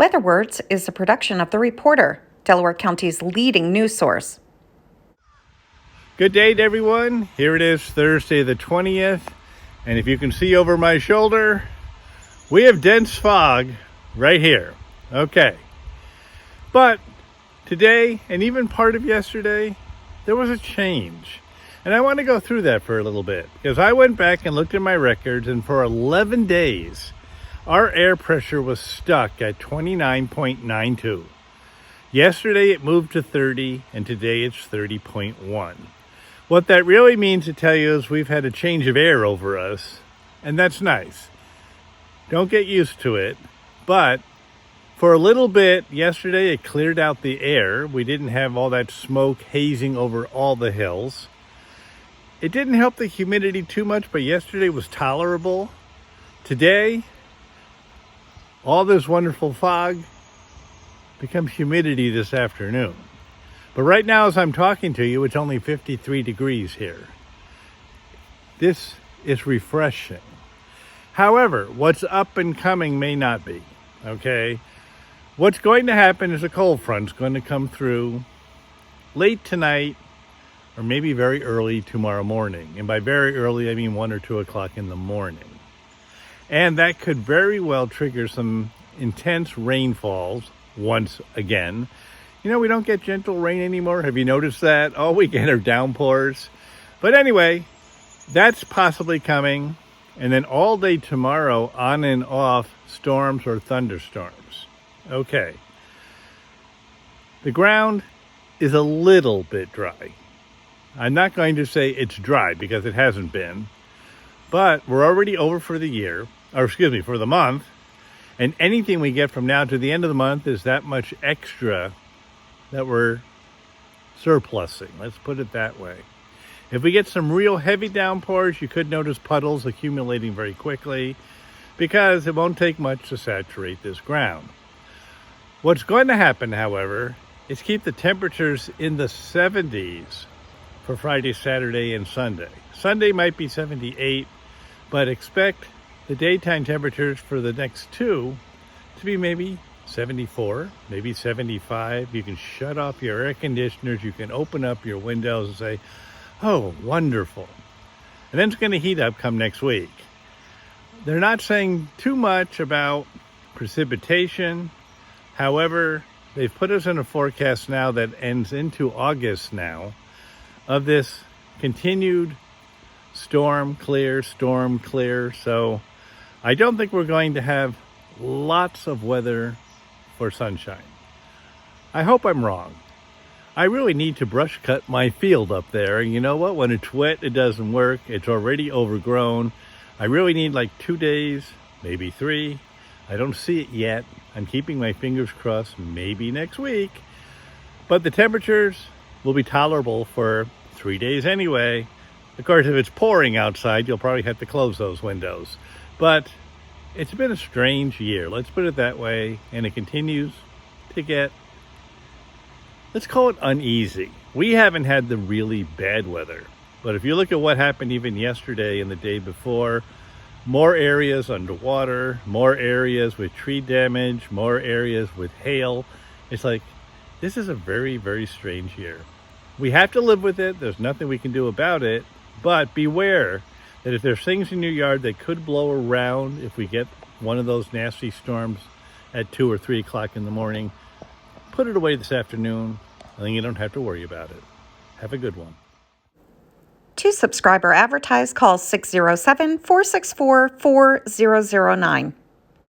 WeatherWords is a production of The Reporter, Delaware County's leading news source. Good day to everyone. Here it is, Thursday the 20th. And if you can see over my shoulder, we have dense fog right here. Okay. But today, and even part of yesterday, there was a change. And I want to go through that for a little bit, because I went back and looked at my records, and for 11 days, our air pressure was stuck at 29.92. Yesterday it moved to 30, and today it's 30.1. What that really means to tell you is we've had a change of air over us, and that's nice. Don't get used to it, but for a little bit yesterday it cleared out the air. We didn't have all that smoke hazing over all the hills. It didn't help the humidity too much, but yesterday was tolerable. Today, all this wonderful fog becomes humidity this afternoon. But right now, as I'm talking to you, it's only 53 degrees here. This is refreshing. However, what's up and coming may not be, okay? What's going to happen is a cold front's going to come through late tonight or maybe very early tomorrow morning. And by very early, I mean 1 or 2 o'clock in the morning. And that could very well trigger some intense rainfalls once again. You know, we don't get gentle rain anymore. Have you noticed that? All we get are downpours. But anyway, that's possibly coming. And then all day tomorrow, on and off, storms or thunderstorms. Okay. The ground is a little bit dry. I'm not going to say it's dry because it hasn't been. But we're already over for the year. For the month, and anything we get from now to the end of the month is that much extra that we're surplusing. Let's put it that way. If we get some real heavy downpours, you could notice puddles accumulating very quickly because it won't take much to saturate this ground. What's going to happen, however, is keep the temperatures in the 70s for Friday, Saturday, and Sunday. Sunday might be 78, but expect the daytime temperatures for the next two to be maybe 74, maybe 75. You can shut off your air conditioners. You can open up your windows and say, oh, wonderful. And then it's going to heat up come next week. They're not saying too much about precipitation. However, they've put us in a forecast now that ends into August now of this continued storm clear. So I don't think we're going to have lots of weather for sunshine. I hope I'm wrong. I really need to brush cut my field up there. And you know what? When it's wet, it doesn't work. It's already overgrown. I really need like 2 days, maybe 3. I don't see it yet. I'm keeping my fingers crossed, maybe next week. But the temperatures will be tolerable for 3 days anyway. Of course, if it's pouring outside, you'll probably have to close those windows. But it's been a strange year, let's put it that way, and it continues to get, let's call it uneasy. We haven't had the really bad weather, but if you look at what happened even yesterday and the day before, more areas underwater, more areas with tree damage, more areas with hail. It's like, this is a very, very strange year. We have to live with it. There's nothing we can do about it, but beware that if there's things in your yard that could blow around if we get one of those nasty storms at 2 or 3 o'clock in the morning, put it away this afternoon, and then you don't have to worry about it. Have a good one. To subscribe or advertise, call 607-464-4009.